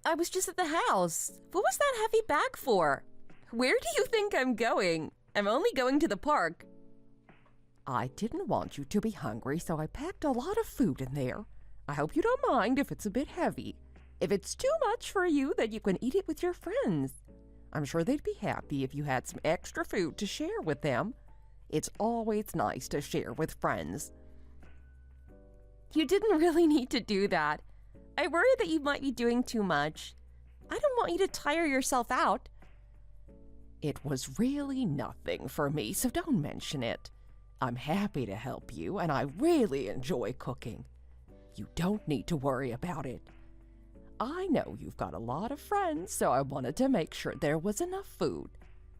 I was just at the house. What was that heavy bag for? Where do you think I'm going? I'm only going to the park. I didn't want you to be hungry, so I packed a lot of food in there. I hope you don't mind if it's a bit heavy. If it's too much for you, then you can eat it with your friends. I'm sure they'd be happy if you had some extra food to share with them. It's always nice to share with friends. You didn't really need to do that. I worry that you might be doing too much. I don't want you to tire yourself out. It was really nothing for me, so don't mention it. I'm happy to help you, and I really enjoy cooking. You don't need to worry about it. I know you've got a lot of friends, so I wanted to make sure there was enough food.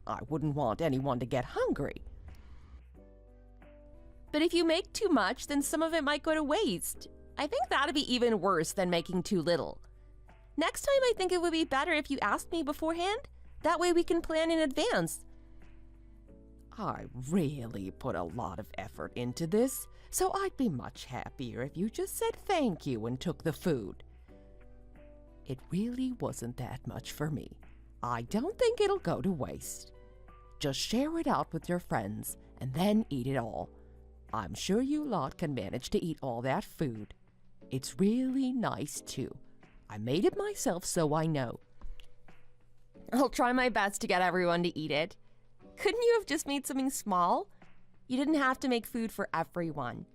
I wouldn't want anyone to get hungry. But if you make too much, then some of it might go to waste. I think that'd be even worse than making too little. Next time, I think it would be better if you asked me beforehand. That way we can plan in advance. I really put a lot of effort into this, so I'd be much happier if you just said thank you and took the food. It really wasn't that much for me. I don't think it'll go to waste. Just share it out with your friends and then eat it all. I'm sure you lot can manage to eat all that food. It's really nice too. I made it myself, so I know. I'll try my best to get everyone to eat it. Couldn't you have just made something small? You didn't have to make food for everyone.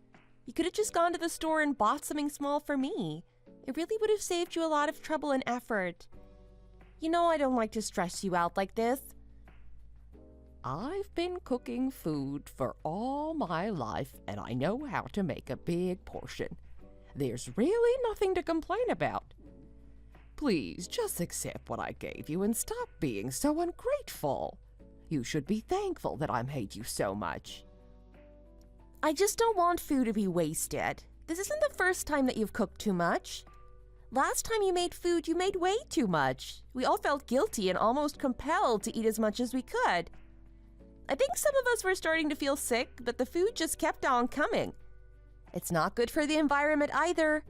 You could have just gone to the store and bought something small for me. It really would have saved you a lot of trouble and effort. You know I don't like to stress you out like this. I've been cooking food for all my life, and I know how to make a big portion. There's really nothing to complain about. Please, just accept what I gave you and stop being so ungrateful. You should be thankful that I made you so much. I just don't want food to be wasted. This isn't the first time that you've cooked too much. Last time you made food, you made way too much. We all felt guilty and almost compelled to eat as much as we could. I think some of us were starting to feel sick, but the food just kept on coming. It's not good for the environment either.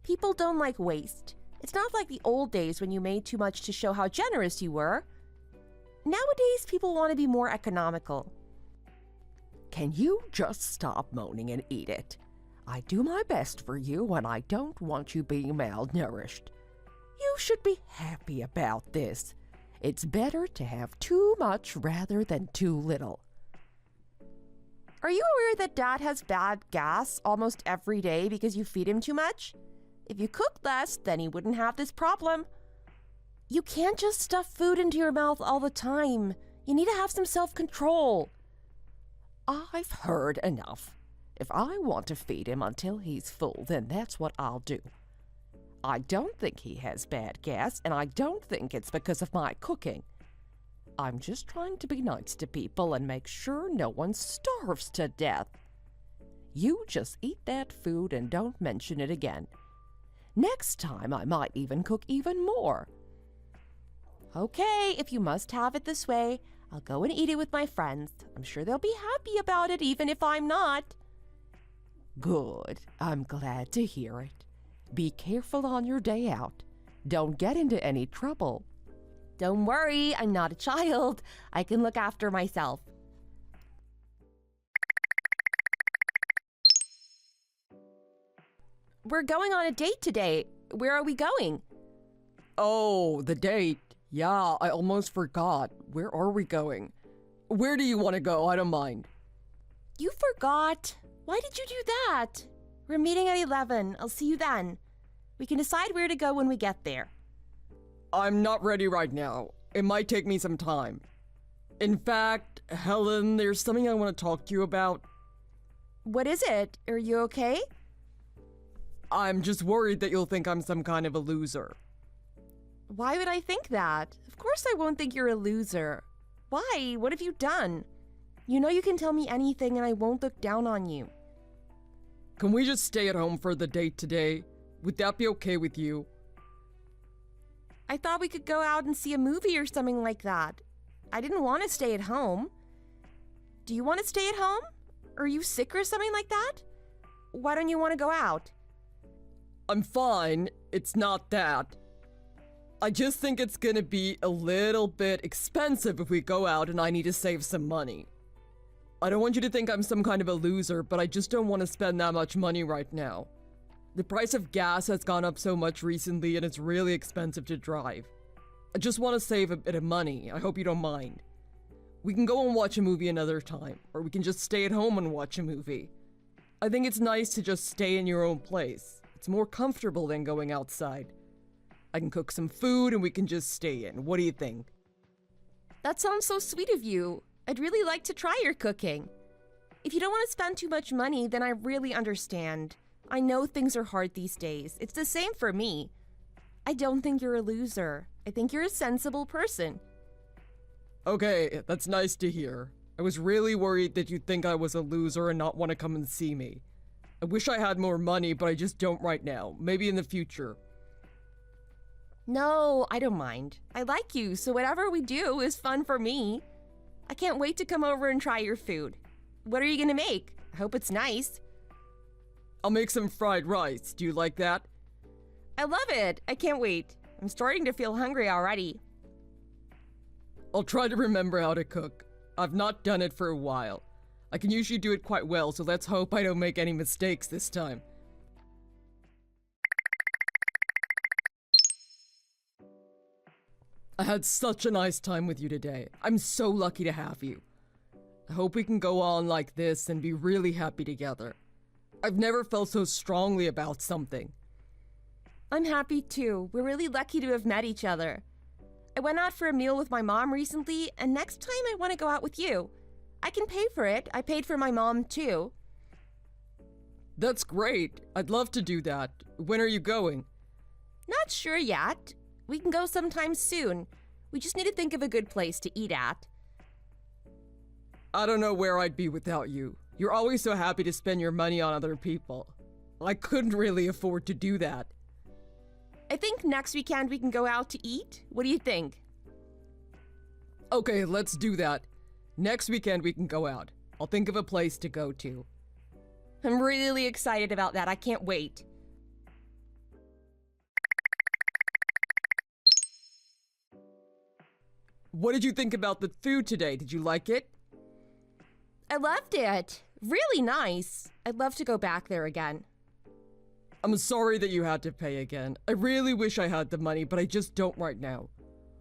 People don't like waste. It's not like the old days when you made too much to show how generous you were. Nowadays, people want to be more economical. Can you just stop moaning and eat it? I do my best for you, and I don't want you being malnourished. You should be happy about this. It's better to have too much rather than too little. Are you aware that Dad has bad gas almost every day because you feed him too much? If you cooked less, then he wouldn't have this problem. You can't just stuff food into your mouth all the time. You need to have some self-control. I've heard enough. If I want to feed him until he's full, then that's what I'll do. I don't think he has bad gas, and I don't think it's because of my cooking. I'm just trying to be nice to people and make sure no one starves to death. You just eat that food and don't mention it again. Next time, I might even cook even more. Okay, if you must have it this way, I'll go and eat it with my friends. I'm sure they'll be happy about it, even if I'm not. Good. I'm glad to hear it. Be careful on your day out. Don't get into any trouble. Don't worry, I'm not a child. I can look after myself. We're going on a date today. Where are we going? Oh, the date. Yeah, I almost forgot. Where are we going? Where do you want to go? I don't mind. You forgot. Why did you do that? We're meeting at 11. I'll see you then. We can decide where to go when we get there. I'm not ready right now. It might take me some time. In fact, Helen, there's something I want to talk to you about. What is it? Are you okay? I'm just worried that you'll think I'm some kind of a loser. Why would I think that? Of course I won't think you're a loser. Why? What have you done? You know you can tell me anything and I won't look down on you. Can we just stay at home for the date today? Would that be okay with you? I thought we could go out and see a movie or something like that. I didn't want to stay at home. Do you want to stay at home? Are you sick or something like that? Why don't you want to go out? I'm fine. It's not that. I just think it's gonna be a little bit expensive if we go out and I need to save some money. I don't want you to think I'm some kind of a loser, but I just don't want to spend that much money right now. The price of gas has gone up so much recently and it's really expensive to drive. I just want to save a bit of money. I hope you don't mind. We can go and watch a movie another time, or we can just stay at home and watch a movie. I think it's nice to just stay in your own place. It's more comfortable than going outside. I can cook some food and we can just stay in. What do you think? That sounds so sweet of you. I'd really like to try your cooking. If you don't want to spend too much money, then I really understand. I know things are hard these days. It's the same for me. I don't think you're a loser. I think you're a sensible person. Okay, that's nice to hear. I was really worried that you'd think I was a loser and not want to come and see me. I wish I had more money, but I just don't right now. Maybe in the future. No, I don't mind. I like you, so whatever we do is fun for me. I can't wait to come over and try your food. What are you gonna make? I hope it's nice. I'll make some fried rice. Do you like that? I love it. I can't wait. I'm starting to feel hungry already. I'll try to remember how to cook. I've not done it for a while. I can usually do it quite well, so let's hope I don't make any mistakes this time. I had such a nice time with you today. I'm so lucky to have you. I hope we can go on like this and be really happy together. I've never felt so strongly about something. I'm happy too. We're really lucky to have met each other. I went out for a meal with my mom recently, and next time I want to go out with you. I can pay for it. I paid for my mom too. That's great. I'd love to do that. When are you going? Not sure yet. We can go sometime soon. We just need to think of a good place to eat at. I don't know where I'd be without you. You're always so happy to spend your money on other people. I couldn't really afford to do that. I think next weekend we can go out to eat. What do you think? Okay, let's do that. Next weekend we can go out. I'll think of a place to go to. I'm really excited about that. I can't wait. What did you think about the food today? Did you like it? I loved it. Really nice. I'd love to go back there again. I'm sorry that you had to pay again. I really wish I had the money, but I just don't right now.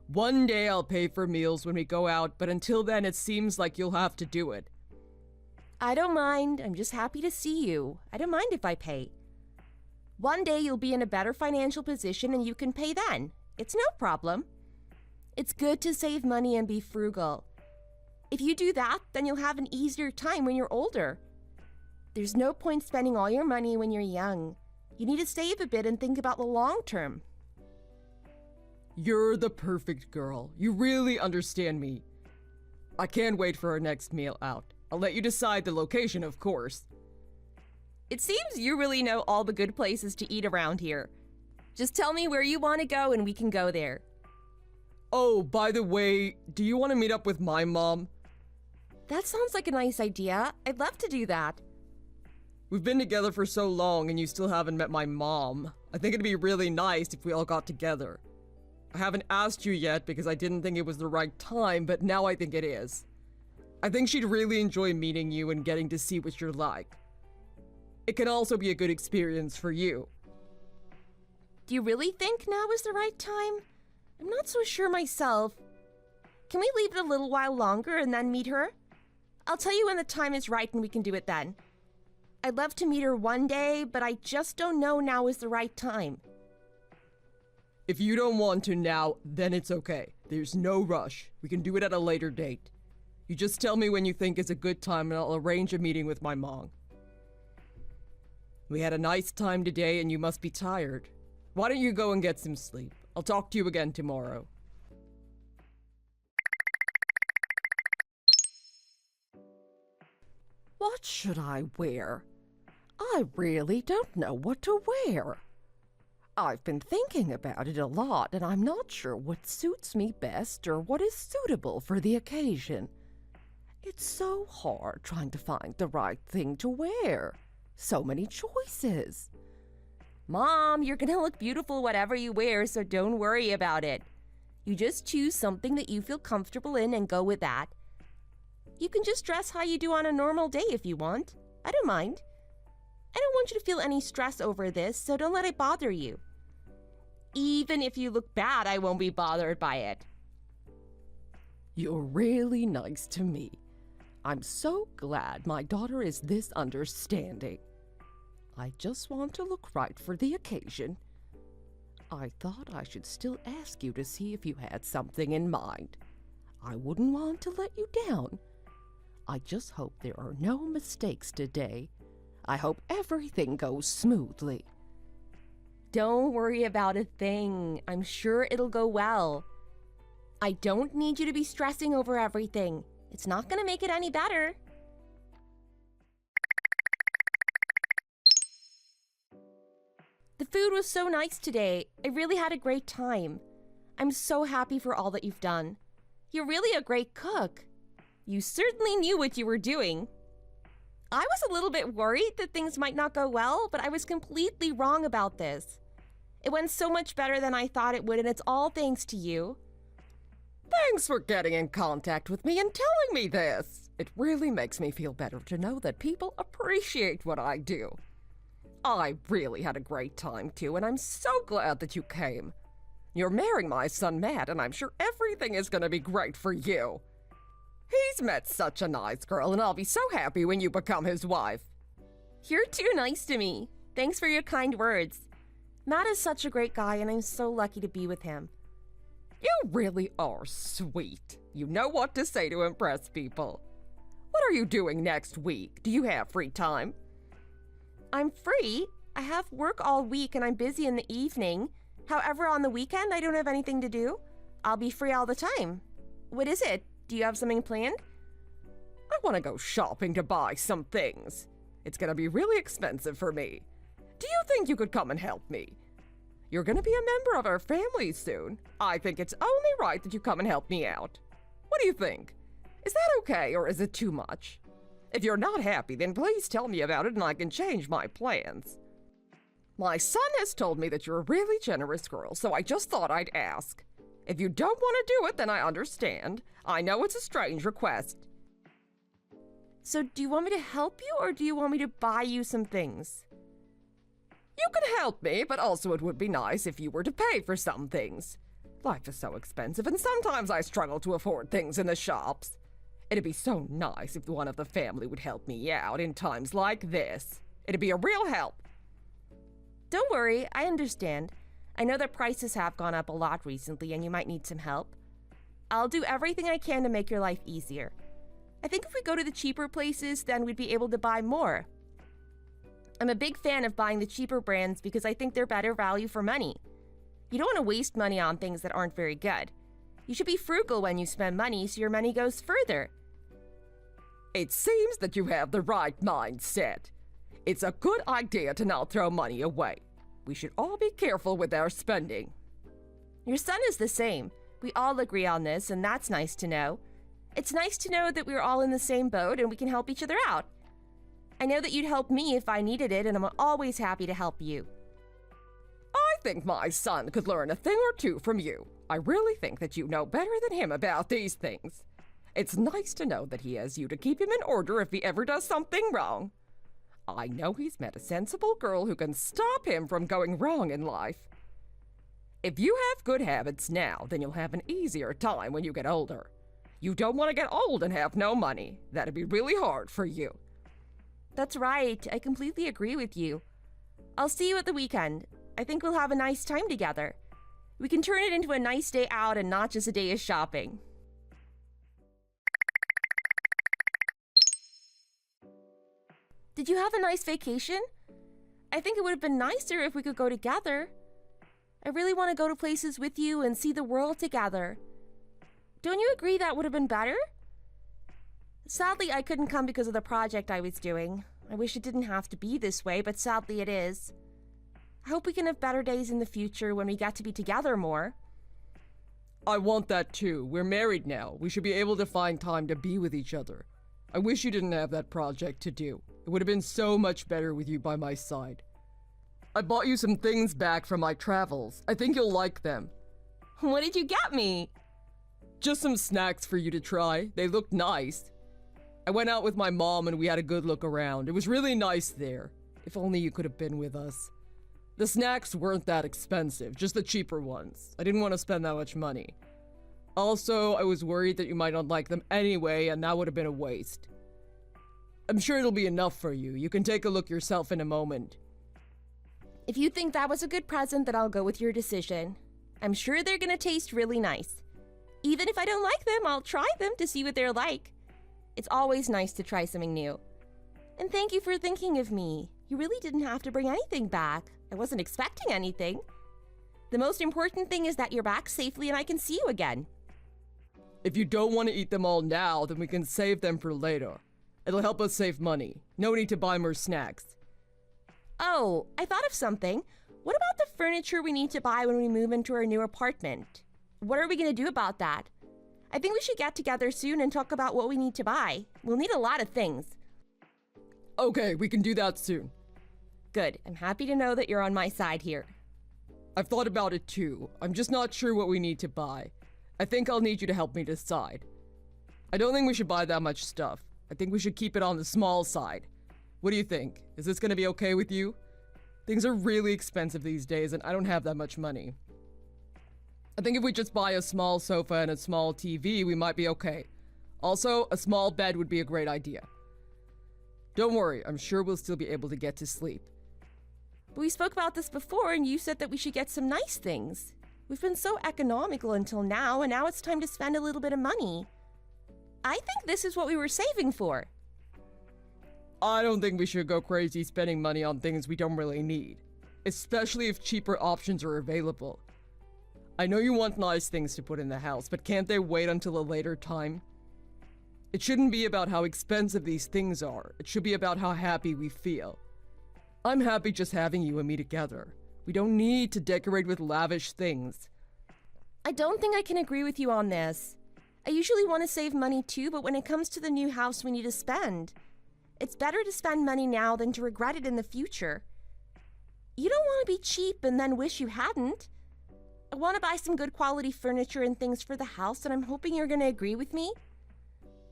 One day I'll pay for meals when we go out, but until then it seems like you'll have to do it. I don't mind. I'm just happy to see you. I don't mind if I pay. One day you'll be in a better financial position and you can pay then. It's no problem. It's good to save money and be frugal. If you do that, then you'll have an easier time when you're older. There's no point spending all your money when you're young. You need to save a bit and think about the long term. You're the perfect girl. You really understand me. I can't wait for our next meal out. I'll let you decide the location, of course. It seems you really know all the good places to eat around here. Just tell me where you want to go and we can go there. Oh, by the way, do you want to meet up with my mom? That sounds like a nice idea. I'd love to do that. We've been together for so long and you still haven't met my mom. I think it'd be really nice if we all got together. I haven't asked you yet because I didn't think it was the right time, but now I think it is. I think she'd really enjoy meeting you and getting to see what you're like. It can also be a good experience for you. Do you really think now is the right time? I'm not so sure myself. Can we leave it a little while longer and then meet her? I'll tell you when the time is right and we can do it then. I'd love to meet her one day, but I just don't know now is the right time. If you don't want to now, then it's okay. There's no rush. We can do it at a later date. You just tell me when you think is a good time and I'll arrange a meeting with my mom. We had a nice time today and you must be tired. Why don't you go and get some sleep? I'll talk to you again tomorrow. What should I wear? I really don't know what to wear. I've been thinking about it a lot, and I'm not sure what suits me best or what is suitable for the occasion. It's so hard trying to find the right thing to wear. So many choices. Mom, you're gonna look beautiful whatever you wear, so don't worry about it. You just choose something that you feel comfortable in and go with that. You can just dress how you do on a normal day if you want. I don't mind. I don't want you to feel any stress over this, so don't let it bother you. Even if you look bad, I won't be bothered by it. You're really nice to me. I'm so glad my daughter is this understanding. I just want to look right for the occasion. I thought I should still ask you to see if you had something in mind. I wouldn't want to let you down. I just hope there are no mistakes today. I hope everything goes smoothly. Don't worry about a thing. I'm sure it'll go well. I don't need you to be stressing over everything. It's not gonna make it any better. The food was so nice today. I really had a great time. I'm so happy for all that you've done. You're really a great cook. You certainly knew what you were doing. I was a little bit worried that things might not go well, but I was completely wrong about this. It went so much better than I thought it would, and it's all thanks to you. Thanks for getting in contact with me and telling me this. It really makes me feel better to know that people appreciate what I do. I really had a great time too, and I'm so glad that you came. You're marrying my son Matt, and I'm sure everything is going to be great for you. He's met such a nice girl, and I'll be so happy when you become his wife. You're too nice to me. Thanks for your kind words. Matt is such a great guy, and I'm so lucky to be with him. You really are sweet. You know what to say to impress people. What are you doing next week? Do you have free time? I'm free. I have work all week, and I'm busy in the evening. However, on the weekend, I don't have anything to do. I'll be free all the time. What is it? Do you have something planned? I want to go shopping to buy some things. It's going to be really expensive for me. Do you think you could come and help me? You're going to be a member of our family soon. I think it's only right that you come and help me out. What do you think? Is that okay, or is it too much? If you're not happy, then please tell me about it and I can change my plans. My son has told me that you're a really generous girl, so I just thought I'd ask. If you don't want to do it, then I understand. I know it's a strange request. So do you want me to help you, or do you want me to buy you some things? You can help me, but also it would be nice if you were to pay for some things. Life is so expensive, and sometimes I struggle to afford things in the shops. It'd be so nice if one of the family would help me out in times like this. It'd be a real help. Don't worry, I understand. I know that prices have gone up a lot recently, and you might need some help. I'll do everything I can to make your life easier. I think if we go to the cheaper places, then we'd be able to buy more. I'm a big fan of buying the cheaper brands because I think they're better value for money. You don't want to waste money on things that aren't very good. You should be frugal when you spend money so your money goes further. It seems that you have the right mindset. It's a good idea to not throw money away. We should all be careful with our spending. Your son is the same. We all agree on this, and that's nice to know. It's nice to know that we're all in the same boat and we can help each other out. I know that you'd help me if I needed it, and I'm always happy to help you. I think my son could learn a thing or two from you. I really think that you know better than him about these things. It's nice to know that he has you to keep him in order if he ever does something wrong. I know he's met a sensible girl who can stop him from going wrong in life. If you have good habits now, then you'll have an easier time when you get older. You don't want to get old and have no money. That'd be really hard for you. That's right. I completely agree with you. I'll see you at the weekend. I think we'll have a nice time together. We can turn it into a nice day out and not just a day of shopping. Did you have a nice vacation? I think it would have been nicer if we could go together. I really want to go to places with you and see the world together. Don't you agree that would have been better? Sadly, I couldn't come because of the project I was doing. I wish it didn't have to be this way, but sadly it is. I hope we can have better days in the future when we get to be together more. I want that too. We're married now. We should be able to find time to be with each other. I wish you didn't have that project to do. It would have been so much better with you by my side. I bought you some things back from my travels. I think you'll like them. What did you get me? Just some snacks for you to try. They looked nice. I went out with my mom and we had a good look around. It was really nice there. If only you could have been with us. The snacks weren't that expensive, just the cheaper ones. I didn't want to spend that much money. Also, I was worried that you might not like them anyway, and that would have been a waste. I'm sure it'll be enough for you. You can take a look yourself in a moment. If you think that was a good present, then I'll go with your decision. I'm sure they're gonna taste really nice. Even if I don't like them, I'll try them to see what they're like. It's always nice to try something new. And thank you for thinking of me. You really didn't have to bring anything back. I wasn't expecting anything. The most important thing is that you're back safely and I can see you again. If you don't want to eat them all now, then we can save them for later. It'll help us save money. No need to buy more snacks. Oh, I thought of something. What about the furniture we need to buy when we move into our new apartment? What are we going to do about that? I think we should get together soon and talk about what we need to buy. We'll need a lot of things. Okay, we can do that soon. Good. I'm happy to know that you're on my side here. I've thought about it too. I'm just not sure what we need to buy. I think I'll need you to help me decide. I don't think we should buy that much stuff. I think we should keep it on the small side. What do you think? Is this gonna be okay with you? Things are really expensive these days and I don't have that much money. I think if we just buy a small sofa and a small TV, we might be okay. Also, a small bed would be a great idea. Don't worry, I'm sure we'll still be able to get to sleep. But we spoke about this before and you said that we should get some nice things. We've been so economical until now, and now it's time to spend a little bit of money. I think this is what we were saving for. I don't think we should go crazy spending money on things we don't really need, especially if cheaper options are available. I know you want nice things to put in the house, but can't they wait until a later time? It shouldn't be about how expensive these things are. It should be about how happy we feel. I'm happy just having you and me together. We don't need to decorate with lavish things. I don't think I can agree with you on this. I usually want to save money too, but when it comes to the new house we need to spend, it's better to spend money now than to regret it in the future. You don't want to be cheap and then wish you hadn't. I want to buy some good quality furniture and things for the house, and I'm hoping you're going to agree with me.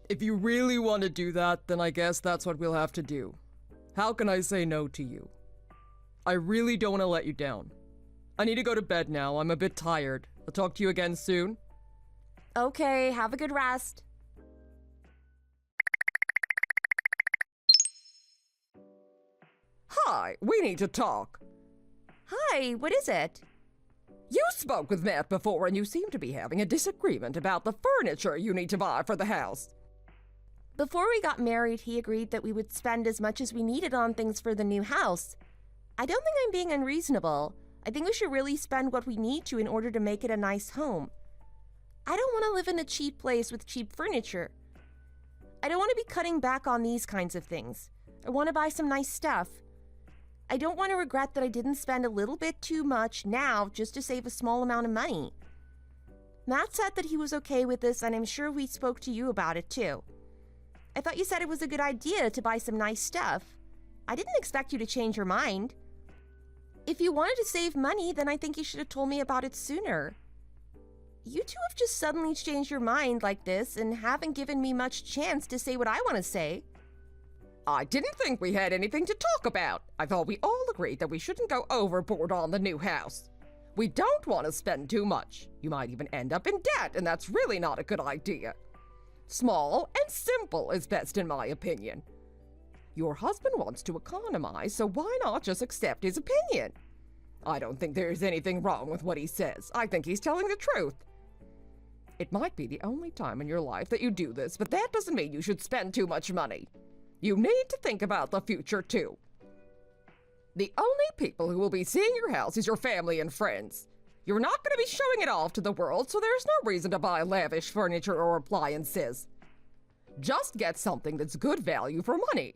If you really want to do that, then I guess that's what we'll have to do. How can I say no to you? I really don't want to let you down. I need to go to bed now. I'm a bit tired. I'll talk to you again soon. Okay, have a good rest. Hi, we need to talk. Hi, what is it? You spoke with Matt before and you seem to be having a disagreement about the furniture you need to buy for the house. Before we got married, he agreed that we would spend as much as we needed on things for the new house. I don't think I'm being unreasonable. I think we should really spend what we need to in order to make it a nice home. I don't want to live in a cheap place with cheap furniture. I don't want to be cutting back on these kinds of things. I want to buy some nice stuff. I don't want to regret that I didn't spend a little bit too much now just to save a small amount of money. Matt said that he was okay with this, and I'm sure we spoke to you about it too. I thought you said it was a good idea to buy some nice stuff. I didn't expect you to change your mind. If you wanted to save money, then I think you should have told me about it sooner. You two have just suddenly changed your mind like this and haven't given me much chance to say what I want to say. I didn't think we had anything to talk about. I thought we all agreed that we shouldn't go overboard on the new house. We don't want to spend too much. You might even end up in debt, and that's really not a good idea. Small and simple is best in my opinion. Your husband wants to economize, so why not just accept his opinion? I don't think there's anything wrong with what he says. I think he's telling the truth. It might be the only time in your life that you do this, but that doesn't mean you should spend too much money. You need to think about the future, too. The only people who will be seeing your house is your family and friends. You're not going to be showing it off to the world, so there's no reason to buy lavish furniture or appliances. Just get something that's good value for money.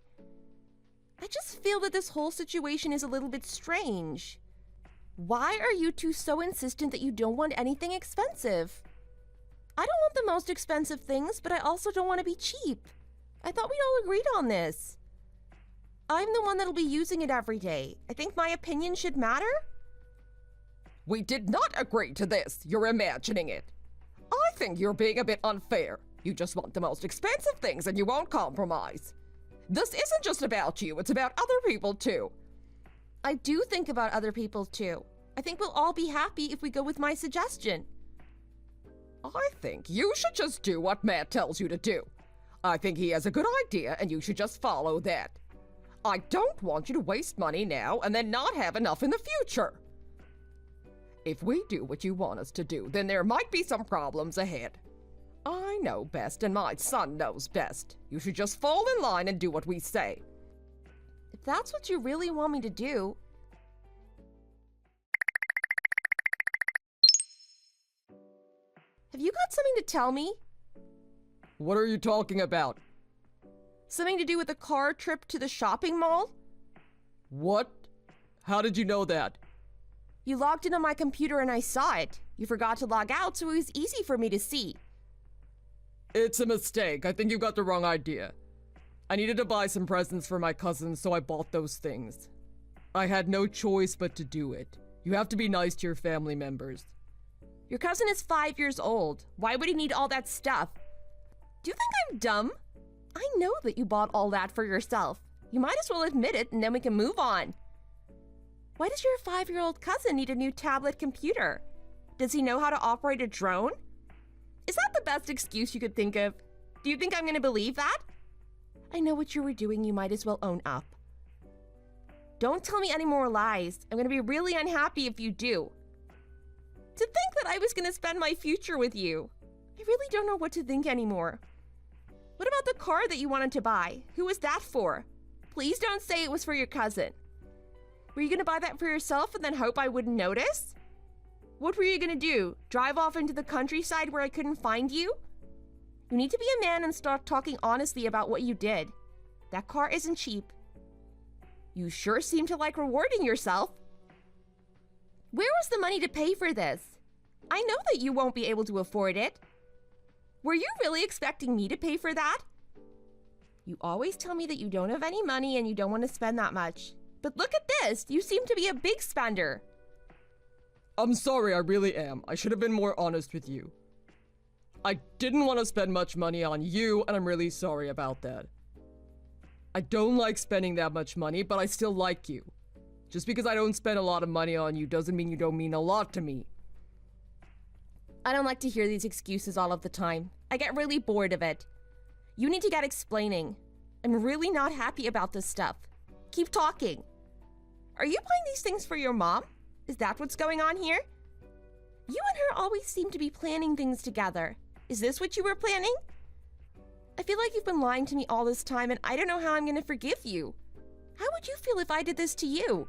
I just feel that this whole situation is a little bit strange. Why are you two so insistent that you don't want anything expensive? I don't want the most expensive things, but I also don't want to be cheap. I thought we'd all agreed on this. I'm the one that'll be using it every day. I think my opinion should matter. We did not agree to this. You're imagining it. I think you're being a bit unfair. You just want the most expensive things and you won't compromise. This isn't just about you, it's about other people too. I do think about other people too. I think we'll all be happy if we go with my suggestion. I think you should just do what Matt tells you to do. I think he has a good idea and you should just follow that. I don't want you to waste money now and then not have enough in the future. If we do what you want us to do, then there might be some problems ahead. I know best and my son knows best. You should just fall in line and do what we say. If that's what you really want me to do. Have you got something to tell me? What are you talking about? Something to do with the car trip to the shopping mall? What? How did you know that? You logged in on my computer and I saw it. You forgot to log out, so it was easy for me to see. It's a mistake. I think you got the wrong idea. I needed to buy some presents for my cousins, so I bought those things. I had no choice but to do it. You have to be nice to your family members. Your cousin is 5 years old. Why would he need all that stuff? Do you think I'm dumb? I know that you bought all that for yourself. You might as well admit it, and then we can move on. Why does your 5-year-old cousin need a new tablet computer? Does he know how to operate a drone? Is that the best excuse you could think of? Do you think I'm going to believe that? I know what you were doing. You might as well own up. Don't tell me any more lies. I'm going to be really unhappy if you do. To think that I was going to spend my future with you. I really don't know what to think anymore. What about the car that you wanted to buy? Who was that for? Please don't say it was for your cousin. Were you going to buy that for yourself and then hope I wouldn't notice? What were you going to do? Drive off into the countryside where I couldn't find you? You need to be a man and start talking honestly about what you did. That car isn't cheap. You sure seem to like rewarding yourself. Where was the money to pay for this? I know that you won't be able to afford it. Were you really expecting me to pay for that? You always tell me that you don't have any money and you don't want to spend that much. But look at this, you seem to be a big spender. I'm sorry, I really am. I should have been more honest with you. I didn't want to spend much money on you, and I'm really sorry about that. I don't like spending that much money, but I still like you. Just because I don't spend a lot of money on you doesn't mean you don't mean a lot to me. I don't like to hear these excuses all of the time. I get really bored of it. You need to get explaining. I'm really not happy about this stuff. Keep talking. Are you buying these things for your mom? Is that what's going on here? You and her always seem to be planning things together. Is this what you were planning? I feel like you've been lying to me all this time and I don't know how I'm going to forgive you. How would you feel if I did this to you?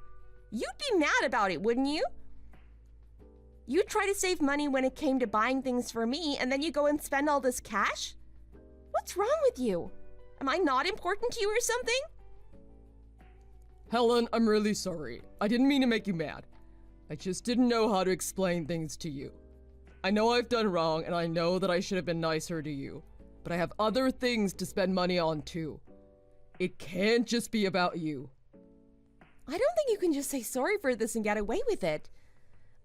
You'd be mad about it, wouldn't you? You'd try to save money when it came to buying things for me and then you go and spend all this cash? What's wrong with you? Am I not important to you or something? Helen, I'm really sorry. I didn't mean to make you mad. I just didn't know how to explain things to you. I know I've done wrong, and I know that I should have been nicer to you. But I have other things to spend money on, too. It can't just be about you. I don't think you can just say sorry for this and get away with it.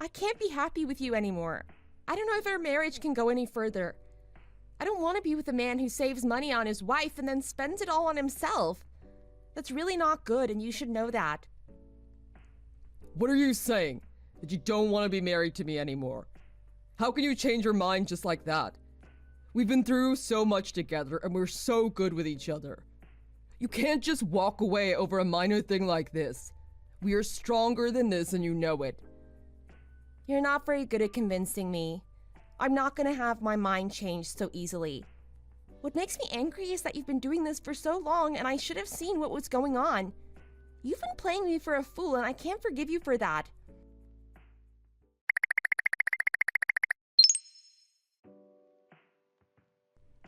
I can't be happy with you anymore. I don't know if our marriage can go any further. I don't want to be with a man who saves money on his wife and then spends it all on himself. That's really not good, and you should know that. What are you saying? That you don't want to be married to me anymore? How can you change your mind just like that? We've been through so much together, and we're so good with each other. You can't just walk away over a minor thing like this. We are stronger than this, and you know it. You're not very good at convincing me. I'm not going to have my mind changed so easily. What makes me angry is that you've been doing this for so long and I should have seen what was going on. You've been playing me for a fool and I can't forgive you for that.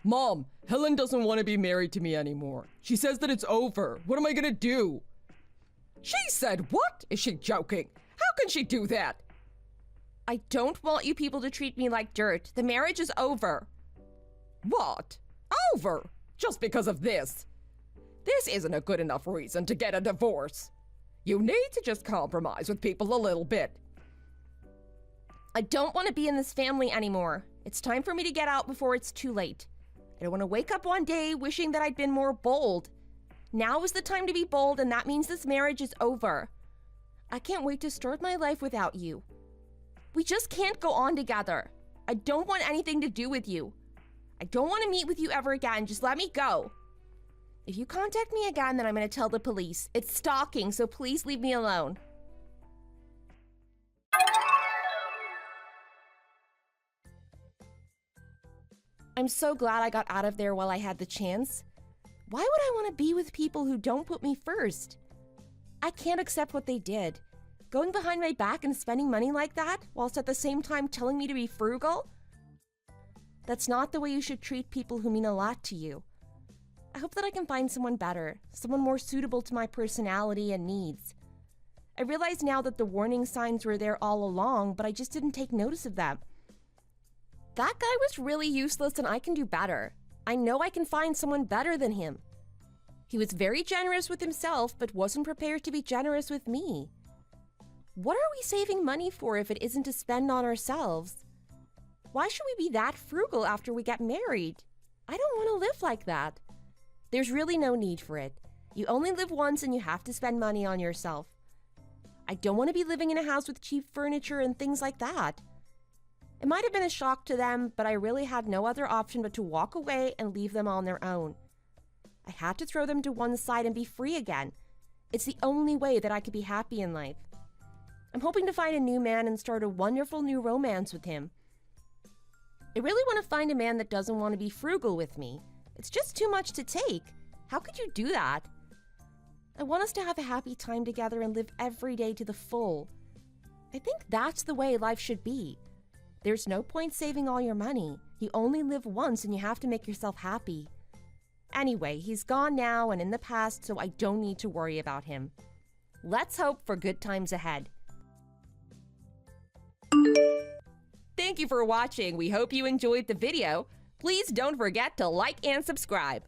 Mom, Helen doesn't want to be married to me anymore. She says that it's over. What am I gonna do? She said what? Is she joking? How can she do that? I don't want you people to treat me like dirt. The marriage is over. What? Over? Just because of this? This isn't a good enough reason to get a divorce. You need to just compromise with people a little bit. I don't want to be in this family anymore. It's time for me to get out before it's too late. I don't want to wake up one day wishing that I'd been more bold. Now is the time to be bold, and that means this marriage is over. I can't wait to start my life without you. We just can't go on together. I don't want anything to do with you. I don't want to meet with you ever again. Just let me go. If you contact me again, then I'm going to tell the police. It's stalking, so please leave me alone. I'm so glad I got out of there while I had the chance. Why would I want to be with people who don't put me first? I can't accept what they did. Going behind my back and spending money like that, whilst at the same time telling me to be frugal? That's not the way you should treat people who mean a lot to you. I hope that I can find someone better, someone more suitable to my personality and needs. I realize now that the warning signs were there all along, but I just didn't take notice of them. That guy was really useless and I can do better. I know I can find someone better than him. He was very generous with himself, but wasn't prepared to be generous with me. What are we saving money for if it isn't to spend on ourselves? Why should we be that frugal after we get married? I don't want to live like that. There's really no need for it. You only live once and you have to spend money on yourself. I don't want to be living in a house with cheap furniture and things like that. It might have been a shock to them, but I really had no other option but to walk away and leave them on their own. I had to throw them to one side and be free again. It's the only way that I could be happy in life. I'm hoping to find a new man and start a wonderful new romance with him. I really want to find a man that doesn't want to be frugal with me. It's just too much to take. How could you do that? I want us to have a happy time together and live every day to the full. I think that's the way life should be. There's no point saving all your money. You only live once and you have to make yourself happy. Anyway, he's gone now and in the past, so I don't need to worry about him. Let's hope for good times ahead. Thank you for watching. We hope you enjoyed the video. Please don't forget to like and subscribe.